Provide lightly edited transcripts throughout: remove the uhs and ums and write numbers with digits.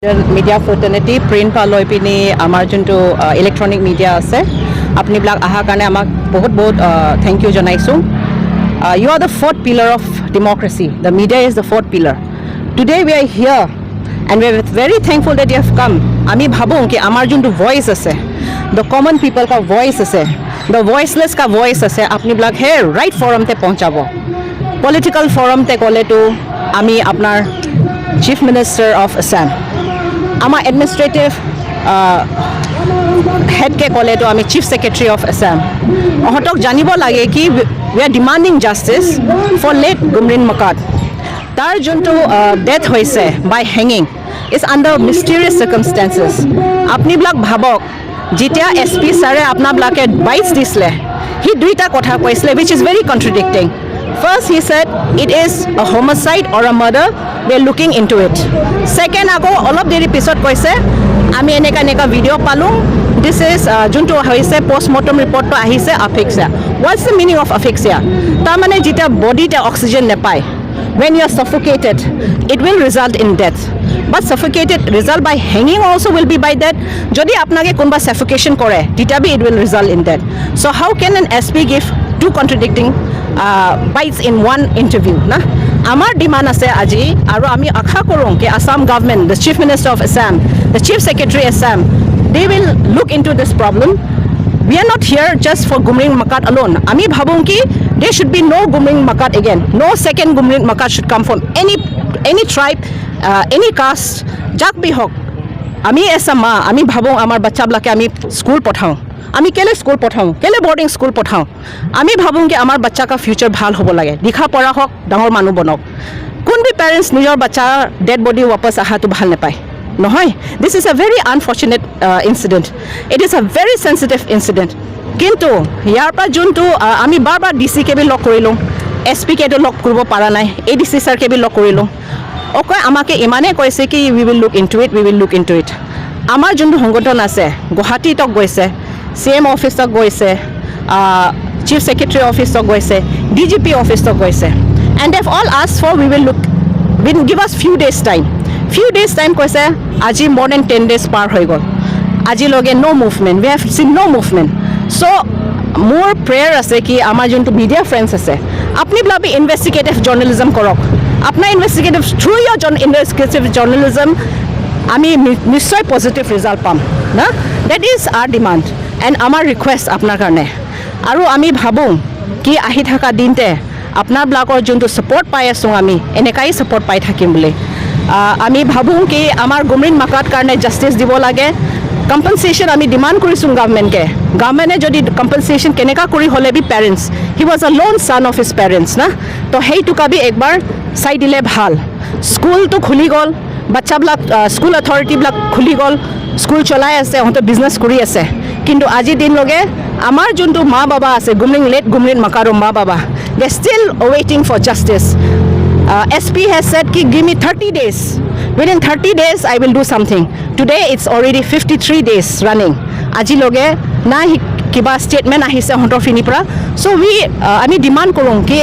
Media ফ্ৰেটাৰ্নিটি print পৰা লৈ পিনি আমাৰ যোনটো ইলেক্ট্ৰনিক মিডিয়া আছে আপুনিবিলাক অহাৰ কাৰণে আমাক বহুত বহুত থেংক ইউ জনাইছোঁ you are the fourth pillar of democracy the media is the fourth pillar today we are here and we are very thankful that you have come আমি ভাবোঁ কি আমাৰ যোনটো ভইচ আছে দ্য কমন পিপল কা voice আছে the voiceless কা voice আছে আপুনিবিলাক সেই ৰাইট ফৰমতে পਹੁঁচাব পলিটিকেল ফৰমতে ক'লেতো আমি আপোনাৰ চিফ মিনিষ্টাৰ অফ আছাম আমাৰ এডমিনিষ্ট্ৰেটিভ হেডকে ক'লেতো আমি চিফ ছেক্ৰেটাৰী অফ আছাম ইহঁতক জানিব লাগে কি we are demanding justice for late Gumrin মকাত তাৰ যোনটো ডেথ হৈছে বাই হেঙিং ইজ আণ্ডাৰ মিষ্টেৰিয়াছ চাৰ্কামষ্টেঞ্চেছ আপুনিবিলাক ভাবক যেতিয়া এছ পি ছাৰে আপোনাবিলাকে বাইটছ দিছিলে সি দুইটা কথা কৈছিলে which is very contradicting First, he said it is a homicide or a murder. We are looking into it. Second, ako all of the episode koise, ami eneka video palung. This is junto hoise postmortem report to ahise asphyxia. What's the meaning of asphyxia? Tamane jita body te oxygen nepai. When you are suffocated, it will result in death. But suffocated result by hanging also will be by death. Jodi apnake kunba suffocation kore, titabi it will result in death. So how can an SP give two contradicting bites in one interview na amar demand ase aji aru ami akha korong ke Assam government the chief minister of Assam the chief secretary Assam they will look into this problem we are not here just for Gumring Makat alone ami bhabong ki there should be no Gumring Makat again no second Gumring Makat should come from any tribe any caste jak bi hok ami esa ma ami bhabong amar bachcha blake ami school pothao আমি কেলে school পঠাওঁ কেলে boarding school পঠাওঁ আমি ভাবোঁ কি আমাৰ বাচ্চা কা ফিউচাৰ ভাল হ'ব লাগে লিখা পঢ়া হওক ডাঙৰ মানুহ বনক কোনবি পেৰেণ্টছ নিজৰ বাচ্চাৰ ডেড বডি ৱাপছ আহাটো ভাল নাপায় নহয় this is a very unfortunate incident it is a very sensitive incident কিন্তু ইয়াৰ পৰা যোনটো আমি বাৰ বাৰ ডি চি কে বি লগ কৰিলোঁ এছ পি কেটো লগ কৰিব পৰা নাই এ ডি চি ছাৰ কে বি লগ কৰিলোঁ অকল আমাকে ইমানেই কৈছে কি we will look into it আমাৰ যোনটো সংগঠন আছে গুৱাহাটীতক গৈছে CM office tak goise chief secretary office tak goise DGP office tak goise and they've all asked for we will give us few days time koise aji more than 10 days par hoi gol aji loge no movement we have seen no movement so more prayer ase ki amar juntu media friends ase apni blabi investigative journalism korok apna investigative through your investigative journalism ami nishoy positive result pam na that is our demand and আমাৰ request আপোনাৰ কাৰণে আৰু আমি ভাবোঁ কি আহি থকা দিনতে আপোনাৰ ব্লকৰ যোনটো ছাপৰ্ট পাই আছোঁ আমি এনেকাই ছাপৰ্ট পাই থাকিম বুলি আমি ভাবোঁ কি আমাৰ গুমৰিন মাকাত কাৰণে জাষ্টিছ দিব লাগে কম্পেনচেশ্যন আমি ডিমাণ্ড কৰিছোঁ গভৰ্ণমেণ্টে যদি কম্পেনচেশ্যন কেনেকা কৰি হ'লে be parents he was a lone son of his parents না তো সেইটোকা বি একবাৰ চাই দিলে ভাল স্কুলটো খুলি গ'ল বাচ্চাবিলাক স্কুল অথৰিটিবিলাক খুলি গ'ল স্কুল চলাই আছে সিহঁতে বিজনেছ কৰি আছে কিন্তু আজি দিন লগে আমাৰ যোনটো মা বাবা আছে লেট গুমৰিন মাকাৰো মা বাবা দে ষ্টিল ৱেইটিং for justice SP has said ki give me 30 days within 30 days I will do something today it's already 53 days running আজি লগে না কিবা ষ্টেটমেণ্ট আহিছে হন্তৰ ফিনি পৰা so we আমি ডিমাণ্ড কৰোঁ কি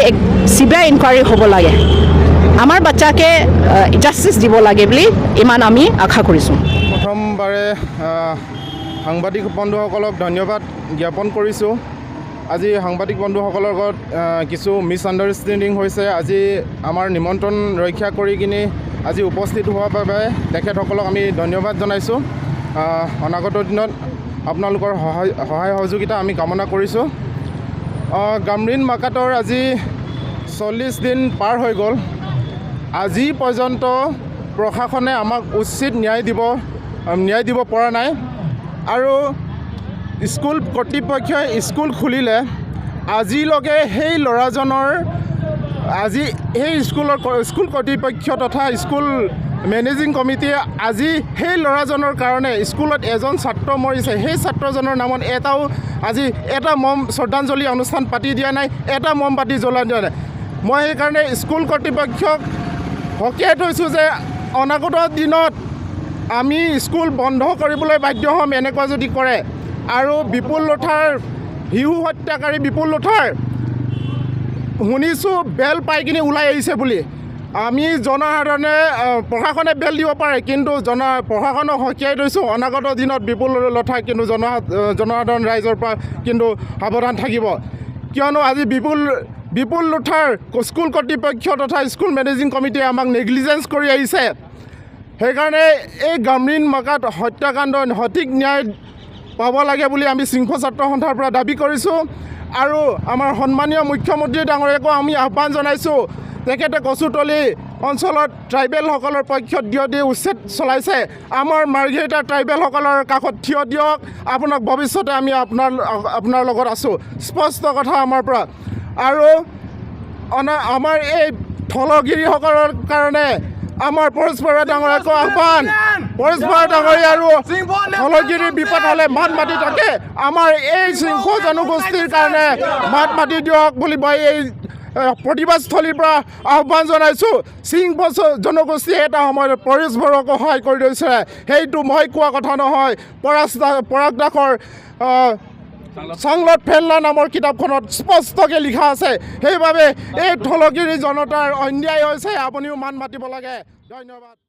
CBI ইনকুৱাৰী হ'ব লাগে আমাৰ বাচ্চাকে জাষ্টিছ দিব লাগে বুলি ইমান আমি আশা কৰিছোঁ প্ৰথমবাৰে সাংবাদিক বন্ধুসকলক ধন্যবাদ জ্ঞাপন কৰিছোঁ আজি সাংবাদিক বন্ধুসকলৰ লগত কিছু মিছ আণ্ডাৰষ্টেণ্ডিং হৈছে আজি আমাৰ নিমন্ত্ৰণ ৰক্ষা কৰি কিনি আজি উপস্থিত হোৱাৰ বাবে তেখেতসকলক আমি ধন্যবাদ জনাইছোঁ অনাগত দিনত আপোনালোকৰ সহায় সহযোগিতা আমি কামনা কৰিছোঁ গুমৰিন মাকাতৰ আজি 40 দিন পাৰ হৈ গ'ল আজি পৰ্যন্ত প্ৰশাসনে আমাক উচিত ন্যায় দিব পৰা নাই আৰু স্কুল কৰ্তৃপক্ষই স্কুল খুলিলে আজিলৈকে সেই ল'ৰাজনৰ আজি সেই স্কুল কৰ্তৃপক্ষ তথা স্কুল মেনেজিং কমিটিয়ে আজি সেই ল'ৰাজনৰ কাৰণে স্কুলত এজন ছাত্ৰ মৰিছে সেই ছাত্ৰজনৰ নামত আজি এটা শ্ৰদ্ধাঞ্জলি অনুষ্ঠান পাতি দিয়া নাই এটা মমবাতি জ্বলাই দিয়া নাই মই সেইকাৰণে স্কুল কৰ্তৃপক্ষক সকীয়াই থৈছোঁ যে অনাগত দিনত আমি স্কুল বন্ধ কৰিবলৈ বাধ্য হ'ম এনেকুৱা যদি কৰে আৰু বিপুল লোথাৰ শিশু হত্যাকাৰী বিপুল লোথাৰ শুনিছোঁ বেল পাই কিনে ওলাই আহিছে বুলি আমি জনসাধাৰণে প্ৰশাসনে বেল দিব পাৰে, কিন্তু প্ৰশাসনক সকীয়াই থৈছোঁ অনাগত দিনত বিপুল লঠাই কিন্তু জনসাধাৰণ ৰাইজৰ পৰা কিন্তু সাৱধান থাকিব। কিয়নো আজি বিপুল লুঠাৰ স্কুল কৰ্তৃপক্ষ তথা স্কুল মেনেজিং কমিটিয়ে আমাক নেগলিজেঞ্চ কৰি আহিছে। সেইকাৰণে এই গামৰিন মাকাত হত্যাকাণ্ড সঠিক ন্যায় পাব লাগে বুলি আমি শৃংখ ছাত্ৰ সন্থাৰ পৰা দাবী কৰিছোঁ। আৰু আমাৰ সন্মানীয় মুখ্যমন্ত্ৰী ডাঙৰীয়াকো আমি আহ্বান জনাইছোঁ, তেখেতে কচুতলি অঞ্চলত ট্ৰাইবেলসকলৰ পক্ষত থিয় দি উচ্ছেদ চলাইছে। আমাৰ মাৰ্ঘেৰিটা ট্ৰাইবেলসকলৰ কাষত থিয় দিয়ক, আপোনাক ভৱিষ্যতে আমি আপোনাৰ লগত আছোঁ, স্পষ্ট কথা আমাৰ পৰা। আৰু আমাৰ এই থলগিৰিসকলৰ কাৰণে আমাৰ পৰেশ বৰা ডাঙৰীয়াকো আহ্বান, পৰেশ বৰা ডাঙৰীয়া আৰু থলগিৰিৰ বিপদ হ'লে মাত মাতি থাকে, আমাৰ এই শৃংখ জনগোষ্ঠীৰ কাৰণে মাত মাতি দিয়ক বুলি মই এই প্ৰতিবাদস্থলীৰ পৰা আহ্বান জনাইছোঁ। শৃংখ জনগোষ্ঠীয়ে এটা সময়ত পৰেশ বৰুৱাকো সহায় কৰি দিছে, সেইটো মই কোৱা কথা নহয়, পৰাগ দাসৰ চাংলত ফেল্লা নামৰ কিতাপখনত স্পষ্টকৈ লিখা আছে। সেইবাবে এই থলগিৰি জনতাৰ অন্যায় হৈছে, আপুনিও মান মাতিব লাগে। ধন্যবাদ।